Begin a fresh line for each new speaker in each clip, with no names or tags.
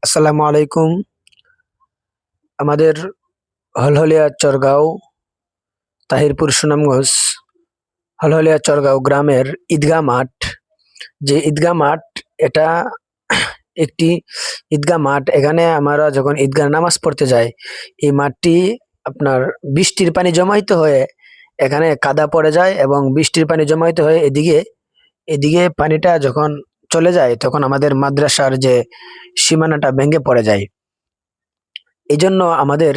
আসসালামু আলাইকুম। আমাদের হলহলিয়া চরগাঁও তাহিরপুর সুনামগঞ্জ হলহলিয়া চরগাঁও গ্রামের ঈদগাহ মাঠ, যে ঈদগাহ মাঠ এটা একটি ঈদগাহ মাঠ। এখানে আমরা যখন ঈদগাহ নামাজ পড়তে যাই, এই মাঠটি আপনার বৃষ্টির পানি জমাইতে হয়ে এখানে কাদা পড়ে যায় এবং বৃষ্টির পানি জমাইতে হয়ে এদিকে এদিকে পানিটা যখন চলে যায় তখন আমাদের মাদ্রাসার যে সীমানাটা ভেঙে পড়ে যায়। এই জন্য আমাদের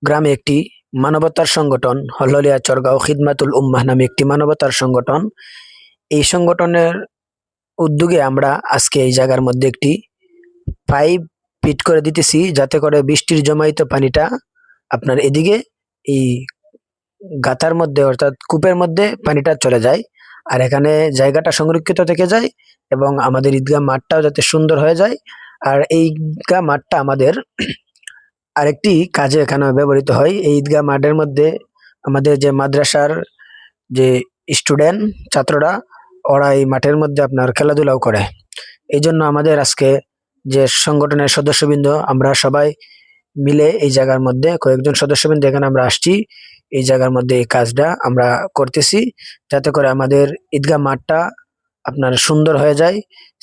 গ্রামে একটি মানবতার সংগঠন হলহলিয়া চরগাঁও খিদমাতুল উম্মাহ নামে একটি মানবতার সংগঠন। এই সংগঠনের উদ্যোগে আমরা আজকে এই জায়গার মধ্যে একটি পাইপ ফিট করে দিতেছি, যাতে করে বৃষ্টির জমায়িত পানিটা আপনার এদিকে এই গাতার মধ্যে অর্থাৎ কূপের মধ্যে পানিটা চলে যায়, আর এখানে জায়গাটা সংরক্ষিত থেকে যায় এবং আমাদের ঈদগাহ মাঠটাও যাতে সুন্দর হয়ে যায়। আর এই ঈদগাহ মাঠটা আমাদের আরেকটি কাজে এখানে ব্যবহৃত হয়। এই ঈদগাহ মাঠের মধ্যে আমাদের যে মাদ্রাসার যে স্টুডেন্ট ছাত্ররা, ওরা এই মাঠের মধ্যে আপনার খেলাধুলাও করে। এই জন্য আমাদের আজকে যে সংগঠনের সদস্যবৃন্দ আমরা সবাই মিলে এই জায়গার মধ্যে কয়েকজন সদস্যবৃন্দ এখানে আমরা আসছি, এই জায়গার মধ্যে এই কাজটা আমরা করতেছি, যাতে করে আমাদের ঈদগাহ মাঠটা আপনার সুন্দর হয়ে যায়,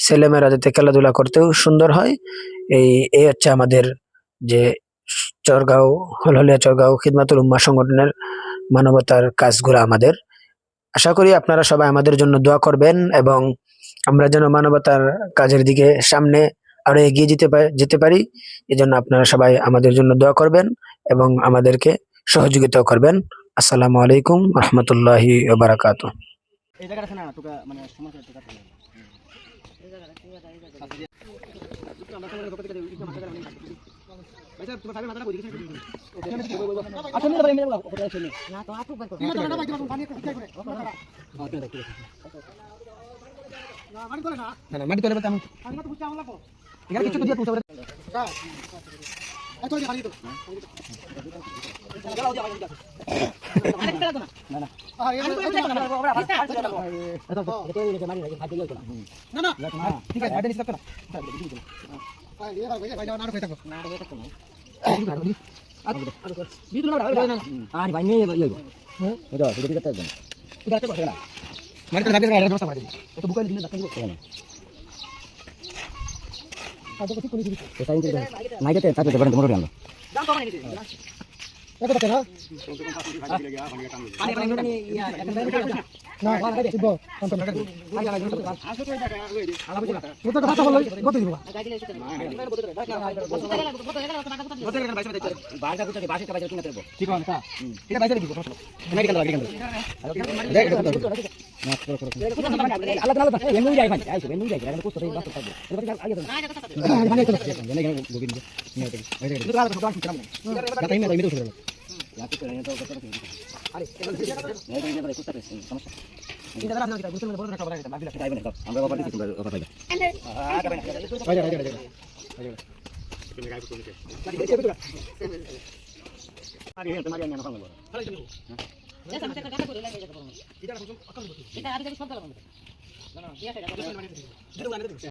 ছেলেমেয়েরা যাতে খেলাধুলা করতেও সুন্দর হয়। এই হচ্ছে আমাদের যে চরগাঁও হলহলিয়া চরগাঁও খিদমাতুল উম্মাহ সংগঠনের মানবতার কাজগুলো আমাদের। আশা করি আপনারা সবাই আমাদের জন্য দোয়া করবেন এবং আমরা যেন মানবতার কাজের দিকে সামনে আরো এগিয়ে যেতে পারি। এজন্য আপনারা সবাই আমাদের জন্য দোয়া করবেন এবং আমাদেরকে সহযোগিতাও করবেন। আসসালামু আলাইকুম রহমতুল্লাহি ওয়া বারাকাতুহু।
এই জায়গাটা আছে না তোকে মানে সমান করে তোকে এই জায়গাটা আমরা তোমাদের পক্ষ থেকে ইকরাম হাজার আমি ভাই স্যার তোমার সামনে মাথাটা কই দিছেন আচ্ছা নিয়ে ভাই মেরে বলা কথা আছে না তো আপু বল করো না ভাই তুমি পানি করে হ্যাঁ তুমি দেখো না মাটি তোলে না মাটি তোলে বলতে আমি তো বুঝতে আমলা এখানে কিছু দিয়ে পুষা হ্যাঁ এই তো পানি তো গেলাও দিয়া ভাই না না ঠিক আছে ভাই নিস না ভাই ভাই না কই থাকো না রে থাকো বিদুল না আরে ভাই নিয়ে যাইবো হ্যাঁ এটা ভিডিও করতে একদম তুই দেখতে পারছ না মানে তো ভাবে রাইডার ব্যবস্থা করে দিই তো বুকাল দিন ডাক্তার দিব না আর তো কিছু করে দিবি তো টাইম করে নাই যেতে তাতে বড় তোমার আনলো দাম তো মানে নিতে এটা দেখো পানি পানি পানি ইয়া না ভালো করে দিব কত টাকা দিব আগে আগে আসো তো এটা আলা বুঝলা কত কথা বল কত দিব বারটা কুচে 22 টাকা কিনা দেব ঠিক আছে তা এটা 22 দিব নাই কেন লাগে কেন দেখ না করো আলাদা আলাদা এমনি যাই ভাই আইছো এমনি যাই আমি কষ্ট বাস থাকবে এবার আগে দাও মানে তো জানে কেন গোবিন্দ নিয়ে তো এই দেখো তো আলাদা কথা কিরাম না টাইম না তো শুরু याती করে এটা কত করে আরে এই যে করে কুত্তা পেছে সমস্যা এই দাদা আপনারা বুঝছেন বড় একটা বড় একটা বাকি লাগতে যাবে না আমরা বাবা দিছি তোমরা কথা পাইবা আরে তুমি গায় ফুটে নিতে আরে তোমার জানি না ভালো ভালো তুমি হ্যাঁ এটা আমাদের কাটা করে লাগে এটা এটা আগে সব কথা বলতে এটা আগে সব কথা বলতে না না ঠিক আছে